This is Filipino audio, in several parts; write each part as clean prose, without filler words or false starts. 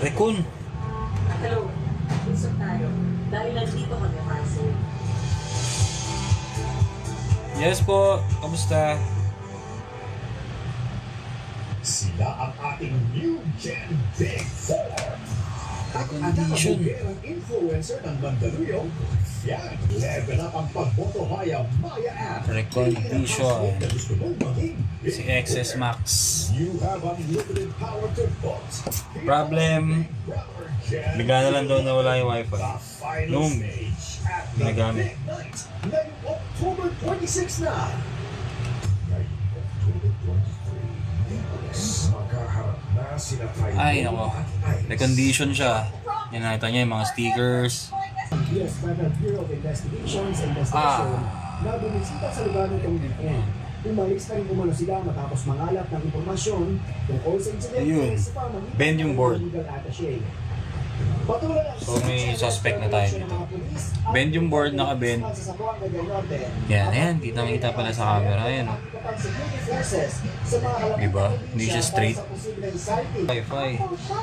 Recon. Hello, usap tayo. Dahil nandito kami, Marcel. Yes po, kamusta? Sila ang ating new gen Big Four. At ang Condition. nakabugerang influencer ng Mandaluyong, yan, level up ang pagboto via Maya app. Recondition. Na gusto mong maging Big Si XS Max. You have unlimited power to vote. Problem, bigla na lang daw nawala yung wifi. Noong ginagamit. Ngayong October 26 na. Ngayong October 23, magkaharap na sila tayo. Ay, nako. Recondition siya. Yan, nakita niya yung mga stickers. Yes, Federal Bureau of Investigations and Investigation na bumisita sa lugar nitong weekend. Umalis na rin umano sila matapos mangalap ng impormasyon tungkol sa insidente Ayun. sa pamamagitan Bend yung board. ng legal attaché. Patuloy ang So, may suspect na tayo dito. Bend yung board, naka-bend. Yan, ayan. Kita pala sa camera. Ayan, o. Diba? Hindi siya straight. Wi-Fi.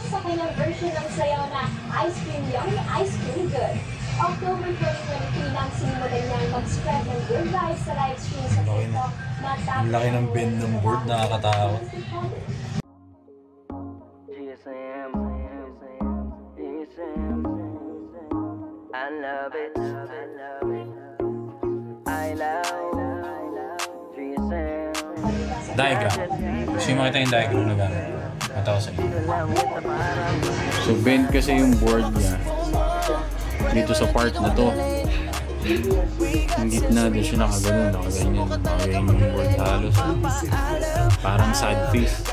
Sa kanyang version ng sayaw na Ice Cream Yummy, Ice Cream Good. October 2023 nang sinimulan niyang mag-spread ng good vibes sa live stream sa TikTok. Ang laki ng bend ng board, nakakatakot. I love it. I love GSM. Diagram. Gusto yung makita yung diagram na gano'n. Matawa sa inyo. So, bend kasi yung board niya dito sa part na to. Yung gitna doon siya nakaganon, nakaganyan yung board halos. Parang sad face.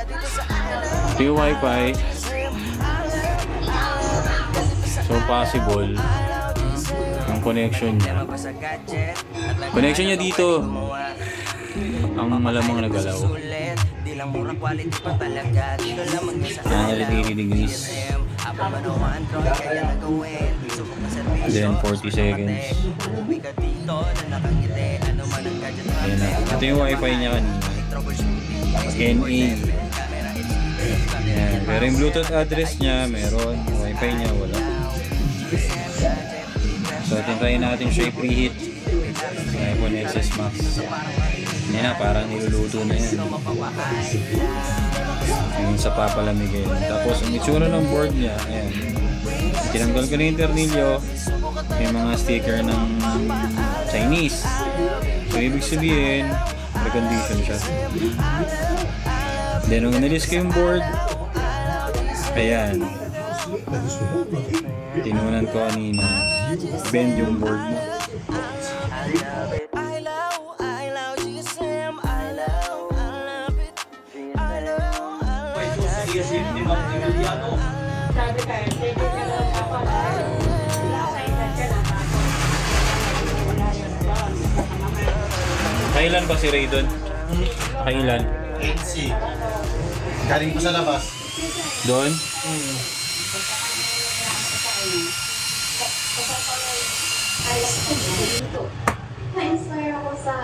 Ito yung wifi. So, possible yung connection niya. Connection niya dito ang malamang nagalaw. Yan, 80 degrees. Then 40 seconds. Ayan na. Ito yung wifi niya kanina. NA. Ayan. Pero yung Bluetooth address niya meron. Yung wifi niya wala. So tintayin natin siya i-preheat. iPhone XS Max. Yan na, parang niluluto na yan. Yung sa papalamigin. Tapos ang itsura ng board niya, ayan. Tinanggal ko na yung ternilyo. May mga sticker ng Chinese. So ibig sabihin, recondition siya. Then nung inalis ko yung board, ayan. Tinunan ko kanina. Bend yung board mo. Kailan ba si Ray doon? Kailan? 8C. Galing ko sa labas. Doon? Na-inspire ako sa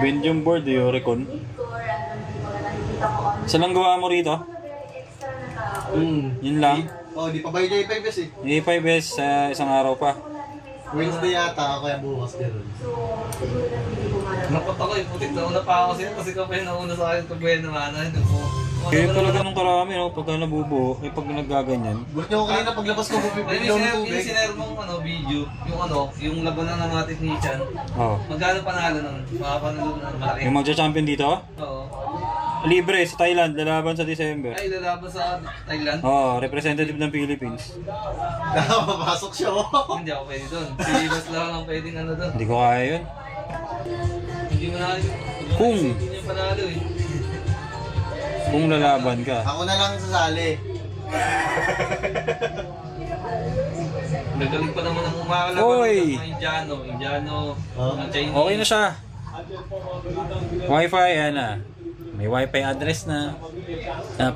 Bend yung board eh, Recon. Saan ang gawa mo rito? Yun lang? Oh, di pa ba yung J5S eh? Yung A5S sa isang araw pa. Wednesday yata ako kaya bukas gano'n. Nakot ako, putik na una pa ako kasi ka pa yung nauna sa akin kung pwede naman. Kaya pala ganun karami, no? Pagka nabubuo, pag nagaganyan. Gulat niyo ko kanina paglabas ko bumibig daw ng tubig. Yung sinare mong video, yung labanan ng mga technician, Oo. magkano panalo nun? Makapanalo ng malaki. Yung magcha-champion dito? Oo. Libre sa Thailand, lalaban sa December. Ay, lalaban sa Thailand? Oo, representative ng Philippines. Nakapapasok siya oh. Hindi ako pwede doon. Si Bas lang ang pwedeng ano doon. Hindi ko kaya yun. Hindi mo na Kung. Hindi niya panalo eh. Kung lalaban ka. Ako na lang sasali. Nagaling pa naman ang umakalaban. Oy! Mga Indiano, mga Chinese. Okay na siya. Wi-Fi, yan na. May Wi-Fi address na.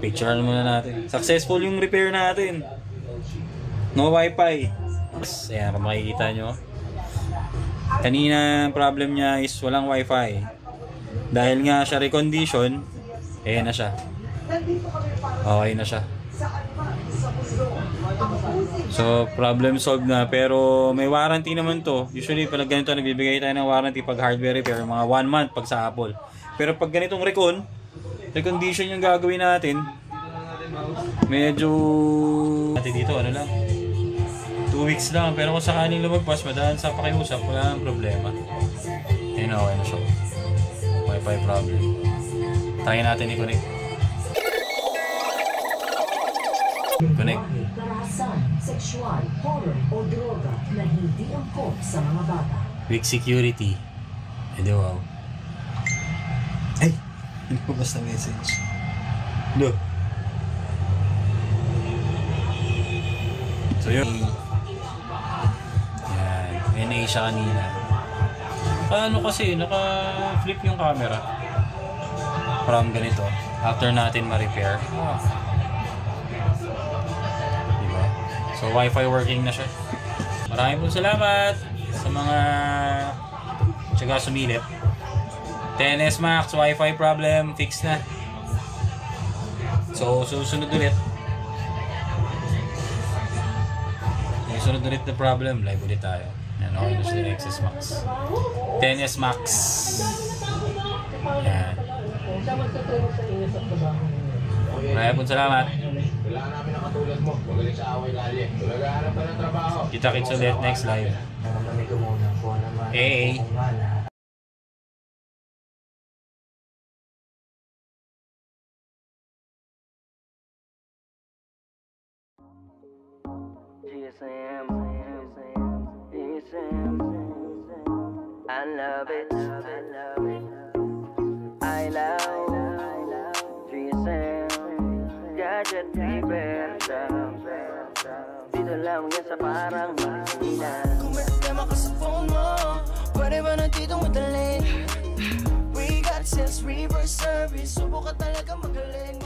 Picturean muna natin. Successful yung repair natin. No Wi-Fi. Ayan, kung makikita nyo. Kanina, ang problem niya is walang Wi-Fi. Dahil nga siya recondition, ayan na siya. Nandito kami para Okay na siya. saan man sa mundo. Ang So, problem solved na. Pero may warranty naman to. Usually, pag ganito, nagbibigay tayo ng warranty pag hardware repair. Mga 1 month pag sa Apple. Pero pag ganitong recondition yung gagawin natin, medyo... Natin dito, ano lang? 2 weeks lang. Pero kung sakaling lumagpas, madaan sa pakiusap, wala nang problema. Ayun, okay na siya. Wi-Fi problem. Try natin i-connect. Connect. Karahasan, sexual, horror o droga na hindi angkop sa mga bata. Weak security. Hindi, wow. Ay! Hindi ko basta message. No. So yun. Yan. NA siya kanina. Ano kasi, naka-flip yung camera. From ganito. After natin ma-repair. Diba? So Wi-Fi working na siya. Maraming po salamat sa mga tiyaga sumilip. 10S Max, Wi-Fi problem, fix na. So susunod ulit. May sunod ulit na problem, live ulit tayo. Yan, okay na siya yung XS Max. 10S Max. Yan. Maraming po salamat. Wala namin nakatulad mo. Magaling sa away lali. Naghahanap ka ng trabaho. Kita-kits ulit next live. Hey. GSM, I love it, I love GSM, gadget liberta. Dito lang yan sa parang Manila. Kung may problema ka sa phone mo, pwede ba nandito madali? We got sales reverse service, subukan talaga magaling.